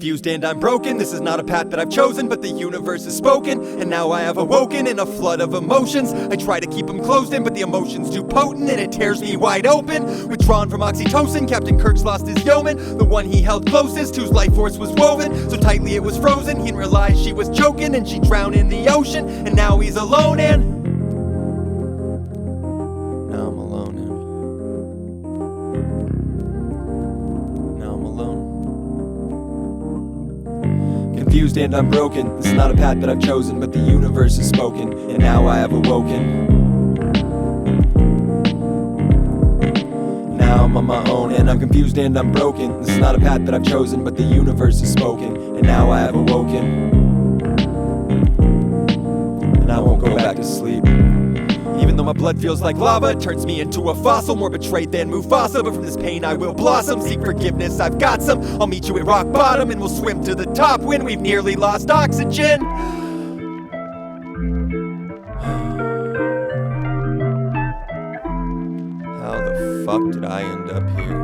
confused and I'm broken. This is not a path that I've chosen, but the universe has spoken, and now I have awoken in a flood of emotions. I try to keep them closed in, but the emotion's too potent and it tears me wide open. Withdrawn from oxytocin, Captain Kirk's lost his yeoman, the one he held closest, whose life force was woven so tightly it was frozen. He didn't realize she was choking and she drowned in the ocean, and now he's alone and now I'm alone and now I'm alone. Confused and I'm broken. This is not a path that I've chosen, but the universe has spoken, and now I have awoken. Now I'm on my own, and I'm confused and I'm broken. This is not a path that I've chosen, but the universe has spoken, and now I have awoken. And I won't go back to sleep. Even though my blood feels like lava, it turns me into a fossil, more betrayed than Mufasa. But from this pain I will blossom, seek forgiveness, I've got some. I'll meet you at rock bottom and we'll swim to the top when we've nearly lost oxygen. How the fuck did I end up here?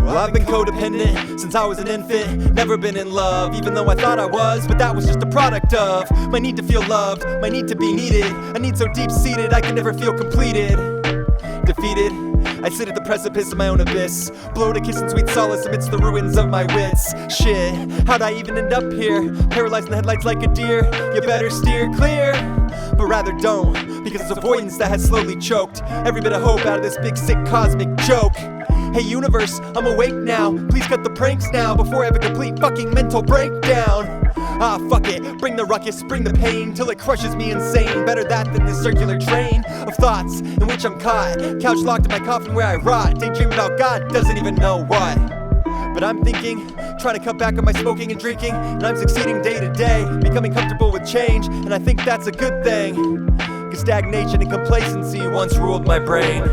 Well, I've been codependent since I was an infant. Never been in love, even though I thought I was. But that was just a product of my need to feel loved, my need to be needed. A need so deep-seated I could never feel completed. Defeated, I sit at the precipice of my own abyss, blow to kiss and sweet solace amidst the ruins of my wits. Shit, how'd I even end up here? Paralyzed in the headlights like a deer. You better steer clear, but rather don't, because it's avoidance that has slowly choked every bit of hope out of this big sick cosmic joke. Hey universe, I'm awake now, please cut the pranks now before I have a complete fucking mental breakdown. Ah, fuck it, bring the ruckus, bring the pain, till it crushes me insane. Better that than this circular train of thoughts in which I'm caught, couch locked in my coffin where I rot, daydream about God doesn't even know what. But I'm thinking, trying to cut back on my smoking and drinking, and I'm succeeding day to day, becoming comfortable with change, and I think that's a good thing, cause stagnation and complacency once ruled my brain.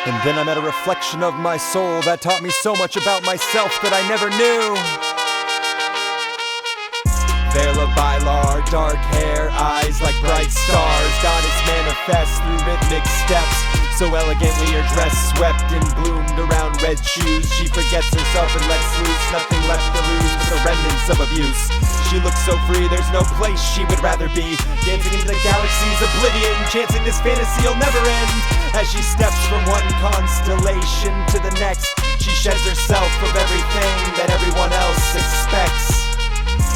And then I met a reflection of my soul that taught me so much about myself that I never knew. Veil of Bylar, dark hair, eyes like bright stars. Goddess manifests through rhythmic steps, so elegantly her dress swept and bloomed around red shoes. She forgets herself and lets loose, nothing left to lose but the remnants of abuse. She looks so free, there's no place she would rather be, dancing into the galaxy's oblivion, chancing this fantasy'll never end. As she steps from one constellation to the next, she sheds herself of everything that everyone else expects.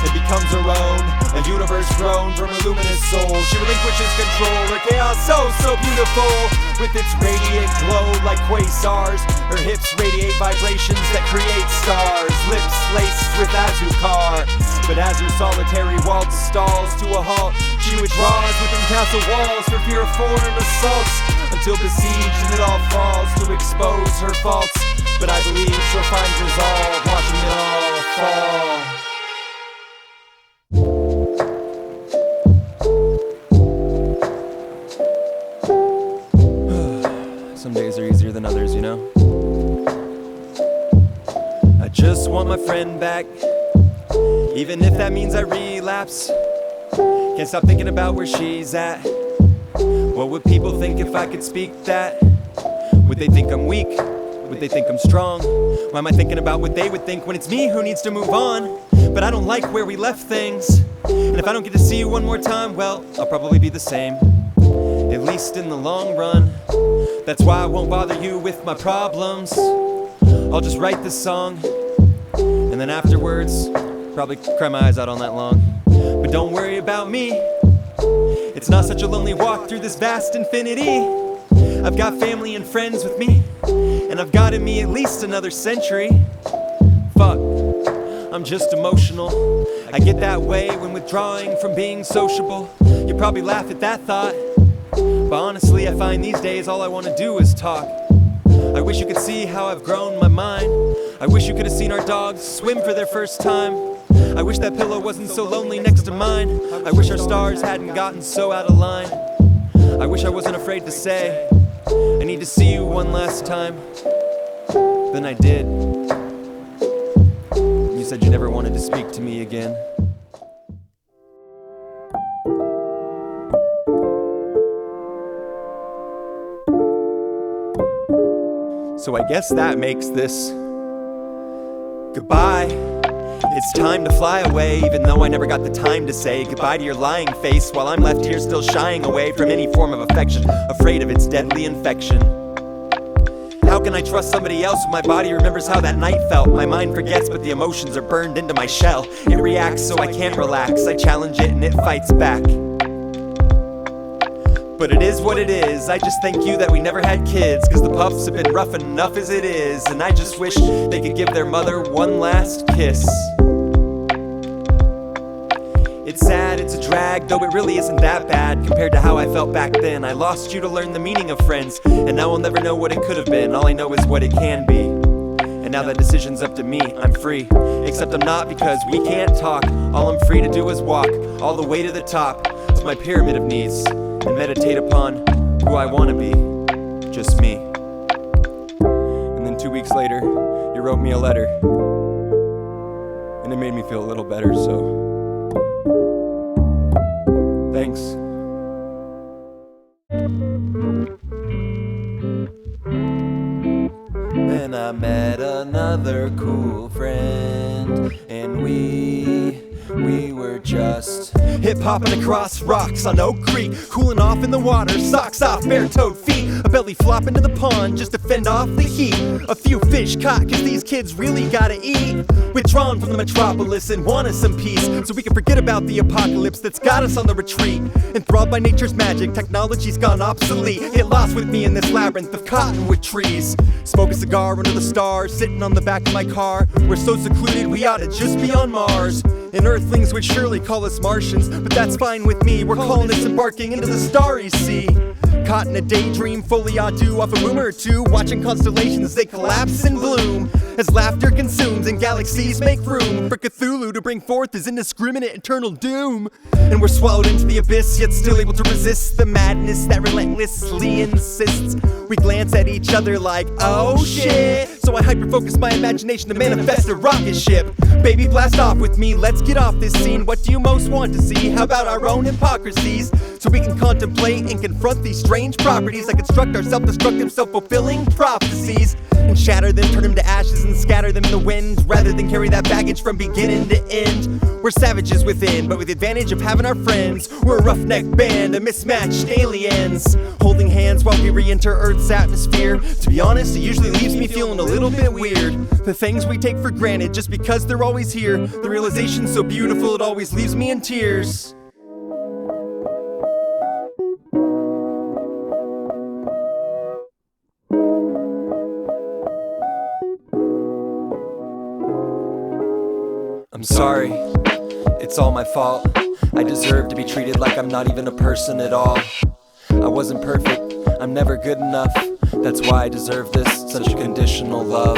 It becomes her own, a universe grown from her luminous soul. She relinquishes control, her chaos so beautiful, with its radiant glow like quasars. Her hips radiate vibrations that create stars, lips laced with azukar. But as her solitary waltz stalls to a halt, she withdraws within castle walls for fear of foreign assaults, until besieged and it all falls to expose her faults. But I believe she'll find resolve, watching it all fall. Some days are easier than others, you know? I just want my friend back, even if that means I relapse. Can't stop thinking about where she's at. What would people think if I could speak that? Would they think I'm weak? Would they think I'm strong? Why am I thinking about what they would think when it's me who needs to move on? But I don't like where we left things, and if I don't get to see you one more time, well, I'll probably be the same, at least in the long run. That's why I won't bother you with my problems. I'll just write this song, and then afterwards, probably cry my eyes out all night long. But don't worry about me, it's not such a lonely walk through this vast infinity. I've got family and friends with me, and I've got in me at least another century. Fuck, I'm just emotional. I get that way when withdrawing from being sociable. You probably laugh at that thought, but honestly I find these days all I want to do is talk. I wish you could see how I've grown my mind. I wish you could have seen our dogs swim for their first time. I wish that pillow wasn't so lonely next to mine. I wish our stars hadn't gotten so out of line. I wish I wasn't afraid to say, I need to see you one last time. Then I did. You said you never wanted to speak to me again. So I guess that makes this goodbye. It's time to fly away, even though I never got the time to say goodbye to your lying face, while I'm left here still shying away from any form of affection, afraid of its deadly infection. How can I trust somebody else when my body remembers how that night felt? My mind forgets, but the emotions are burned into my shell. It reacts, so I can't relax. I challenge it and it fights back. But it is what it is. I just thank you that we never had kids, cause the puffs have been rough enough as it is. And I just wish they could give their mother one last kiss. It's sad, it's a drag, though it really isn't that bad compared to how I felt back then. I lost you to learn the meaning of friends, and now I'll never know what it could have been. All I know is what it can be. And now that decision's up to me, I'm free. Except I'm not, because we can't talk. All I'm free to do is walk all the way to the top of my pyramid of needs and meditate upon who I want to be. Just me. And then 2 weeks later, you wrote me a letter, and it made me feel a little better, so thanks. Then I met another cool friend, and we were just hip-hopping across rocks on Oak Creek, cooling off in the water, socks off, bare-toed feet, a belly flop into the pond just to fend off the heat. A few fish caught, cause these kids really gotta eat. Withdrawn from the metropolis and wanted some peace, so we can forget about the apocalypse that's got us on the retreat. Enthralled by nature's magic, technology's gone obsolete. Get lost with me in this labyrinth of cottonwood trees. Smoke a cigar under the stars, sitting on the back of my car. We're so secluded we ought to just be on Mars. And Earthlings would surely call us Martians, but that's fine with me. We're colonists embarking into the starry sea. Caught in a daydream, foliage off a rumor or two, watching constellations, they collapse and bloom as laughter consumes and galaxies make room for Cthulhu to bring forth his indiscriminate eternal doom. And we're swallowed into the abyss, yet still able to resist the madness that relentlessly insists. We glance at each other like, oh shit. So I hyper-focus my imagination to manifest a rocket ship. Baby, blast off with me, let's get off this scene. What do you most want to see? How about our own hypocrisies? So we can contemplate and confront these strange properties that construct our self-destructive, self-fulfilling prophecies, and shatter them, turn them to ashes and scatter them in the wind, rather than carry that baggage from beginning to end. We're savages within, but with the advantage of having our friends. We're a roughneck band of mismatched aliens, holding hands while we re-enter Earth's atmosphere. To be honest, it usually leaves me feeling a little bit weird. The things we take for granted just because they're always here. The realization's so beautiful it always leaves me in tears. I'm sorry, it's all my fault. I deserve to be treated like I'm not even a person at all. I wasn't perfect, I'm never good enough. That's why I deserve this, such conditional love.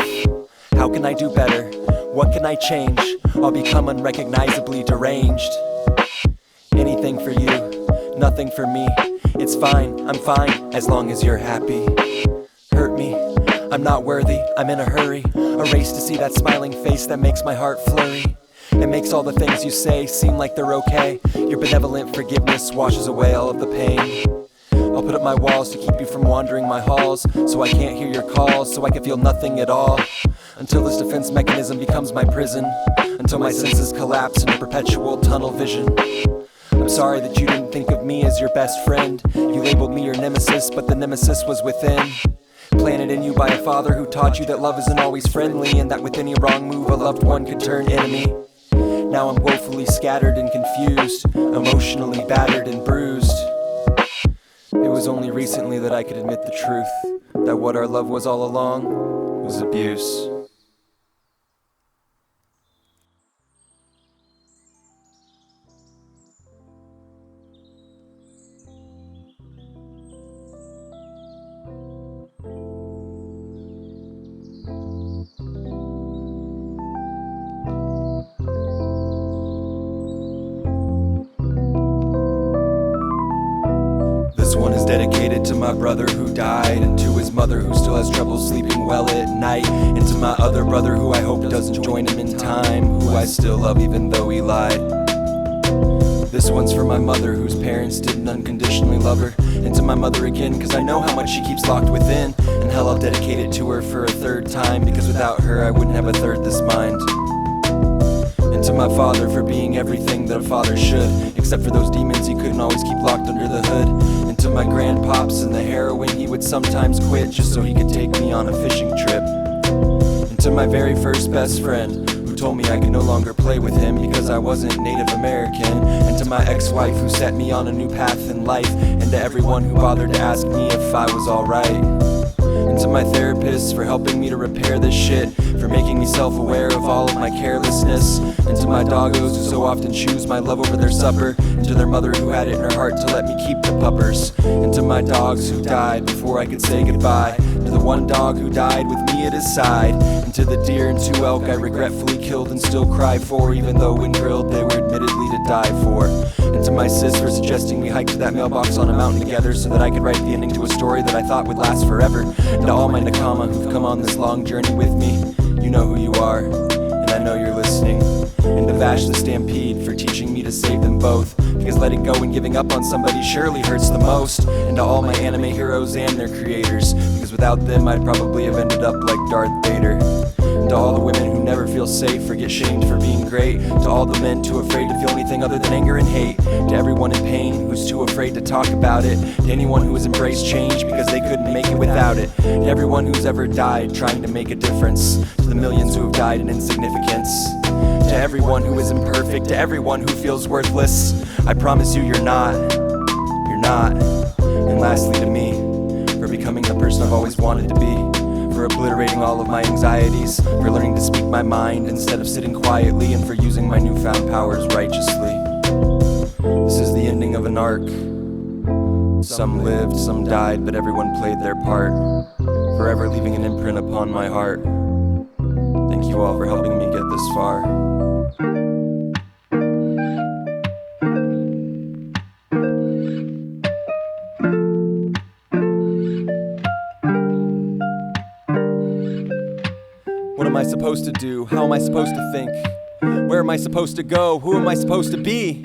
How can I do better? What can I change? I'll become unrecognizably deranged. Anything for you, nothing for me. It's fine, I'm fine, as long as you're happy. Hurt me, I'm not worthy, I'm in a hurry. A race to see that smiling face that makes my heart flurry. It makes all the things you say seem like they're okay. Your benevolent forgiveness washes away all of the pain. I'll put up my walls to keep you from wandering my halls, so I can't hear your calls, so I can feel nothing at all. Until this defense mechanism becomes my prison, until my senses collapse into perpetual tunnel vision. I'm sorry that you didn't think of me as your best friend. You labeled me your nemesis, but the nemesis was within. Planted in you by a father who taught you that love isn't always friendly, and that with any wrong move a loved one could turn enemy. Now I'm woefully scattered and confused, emotionally battered and bruised. It was only recently that I could admit the truth, that what our love was all along was abuse. This one is dedicated to my brother who died, and to his mother who still has trouble sleeping well at night, and to my other brother who I hope doesn't join him in time, who I still love even though he lied. This one's for my mother, whose parents didn't unconditionally love her. And to my mother again, cause I know how much she keeps locked within. And hell, I'll dedicate it to her for a third time, because without her I wouldn't have a third this mind. And to my father for being everything that a father should, except for those demons he couldn't always keep locked under the hood. And to my grandpops and the heroin he would sometimes quit just so he could take me on a fishing trip. And to my very first best friend, who told me I could no longer play with him because I wasn't Native American. And to my ex-wife who set me on a new path in life. And to everyone who bothered to ask me if I was alright. And to my therapist for helping me to repair this shit, for making me self-aware of all of my carelessness. And to my doggos who so often choose my love over their supper. And to their mother who had it in her heart to let me keep the puppers. And to my dogs who died before I could say goodbye. To the one dog who died with me at his side. And to the deer and 2 elk I regretfully killed and still cry for, even though when grilled they were admittedly to die for. And to my sis for suggesting we hike to that mailbox on a mountain together so that I could write the ending to a story that I thought would last forever. And to all my nakama who've come on this long journey with me, you know who you are, and I know you're listening. And to Vash the Stampede for teaching me to save them both, because letting go and giving up on somebody surely hurts the most. And to all my anime heroes and their creators, because without them I'd probably have ended up like Darth Vader. And to all the women who never feel safe or get shamed for being great. To all the men too afraid to feel anything other than anger and hate. To everyone in pain who's too afraid to talk about it. To anyone who has embraced change because they couldn't make it without it. To everyone who's ever died trying to make a difference. To the millions who have died in insignificance. To everyone who is imperfect, to everyone who feels worthless, I promise you you're not. You're not. And lastly to me, for becoming the person I've always wanted to be. For obliterating all of my anxieties, for learning to speak my mind instead of sitting quietly, and for using my newfound powers righteously. This is the ending of an arc. Some lived, some died, but everyone played their part, forever leaving an imprint upon my heart. Thank you all for helping me get this far. What am I supposed to do? How am I supposed to think? Where am I supposed to go? Who am I supposed to be?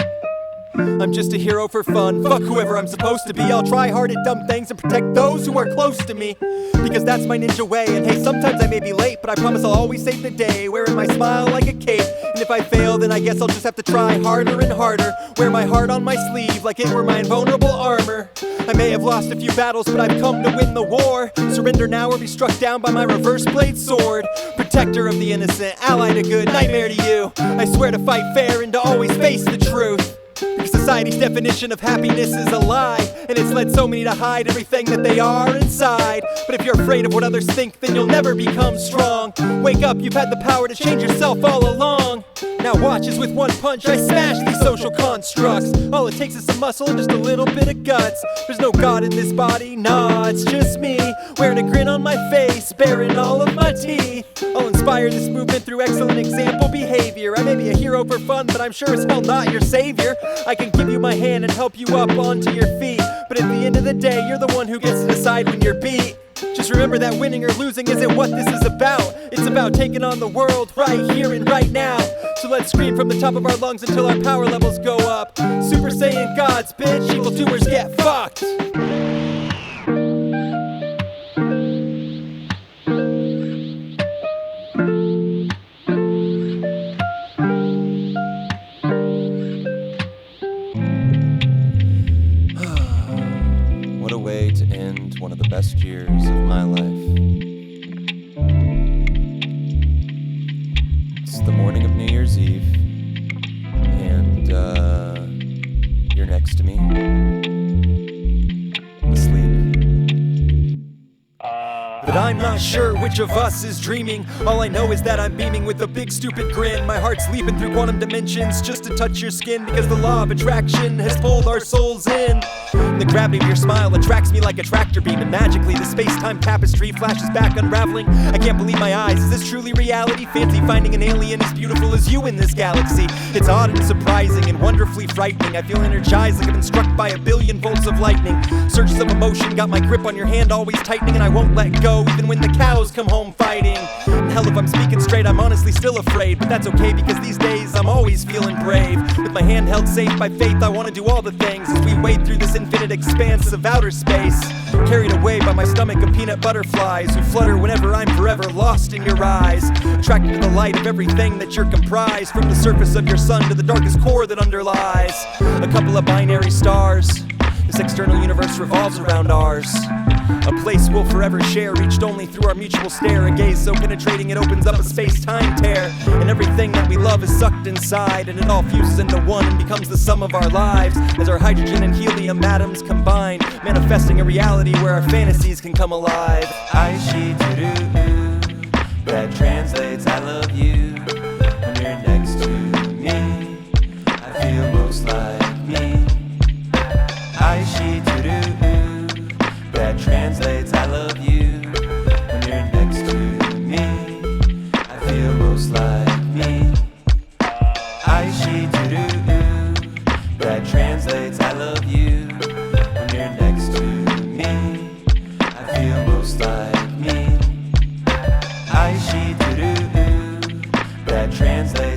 I'm just a hero for fun. Fuck whoever I'm supposed to be. I'll try hard at dumb things and protect those who are close to me, because that's my ninja way. And hey, sometimes I may be late, but I promise I'll always save the day, wearing my smile like a cape. And if I fail, then I guess I'll just have to try harder and harder. Wear my heart on my sleeve like it were my invulnerable armor. I may have lost a few battles, but I've come to win the war. Surrender now or be struck down by my reverse blade sword. Protector of the innocent, ally to good, nightmare to you. I swear to fight fair and to always face the truth. Because society's definition of happiness is a lie, and it's led so many to hide everything that they are inside. But if you're afraid of what others think, then you'll never become strong. Wake up, you've had the power to change yourself all along. Now watch as with one punch I smash these social constructs. All it takes is some muscle and just a little bit of guts. There's no God in this body, nah, it's just me, wearing a grin on my face, baring all of my teeth. I'll inspire this movement through excellent example behavior. I may be a hero for fun, but I'm sure as hell not your savior. I can give you my hand and help you up onto your feet, but at the end of the day, you're the one who gets to decide when you're beat. Just remember that winning or losing isn't what this is about. It's about taking on the world right here and right now. So let's scream from the top of our lungs until our power levels go up. Super Saiyan gods, bitch, evildoers get fucked. What a way to end one of the best years of my life. It's the morning of New Year's Eve, and you're next to me, asleep. But I'm not sure which of us is dreaming. All I know is that I'm beaming with a big stupid grin. My heart's leaping through quantum dimensions just to touch your skin, because the law of attraction has pulled our souls in. The gravity of your smile attracts me like a tractor beam, and magically the space-time tapestry flashes back unraveling. I can't believe my eyes, is this truly reality? Fancy finding an alien as beautiful as you in this galaxy. It's odd and surprising and wonderfully frightening. I feel energized like I've been struck by 1,000,000,000 volts of lightning. Surges of emotion got my grip on your hand always tightening, and I won't let go even when the cows come home fighting. And Hell, if I'm speaking straight, I'm honestly still afraid. But that's okay, because these days I'm always feeling brave. With my hand held safe by faith, I wanna do all the things as we wade through this infinite expanse of outer space. Carried away by my stomach of peanut butterflies who flutter whenever I'm forever lost in your eyes. Attracted to the light of everything that you're comprised, from the surface of your sun to the darkest core that underlies. A couple of binary stars, this external universe revolves around ours. A place we'll forever share, reached only through our mutual stare. A gaze so penetrating it opens up a space-time tear, and everything that we love is sucked inside, and it all fuses into one and becomes the sum of our lives, as our hydrogen and helium atoms combine, manifesting a reality where our fantasies can come alive. I she do, that translates I love you. When you're next to me, I feel most like me. I she do, that translates I love you. When you're next to me, I feel most like me. I she do, that translates I love you. When you're next to me, I feel most like me. I she do, that translates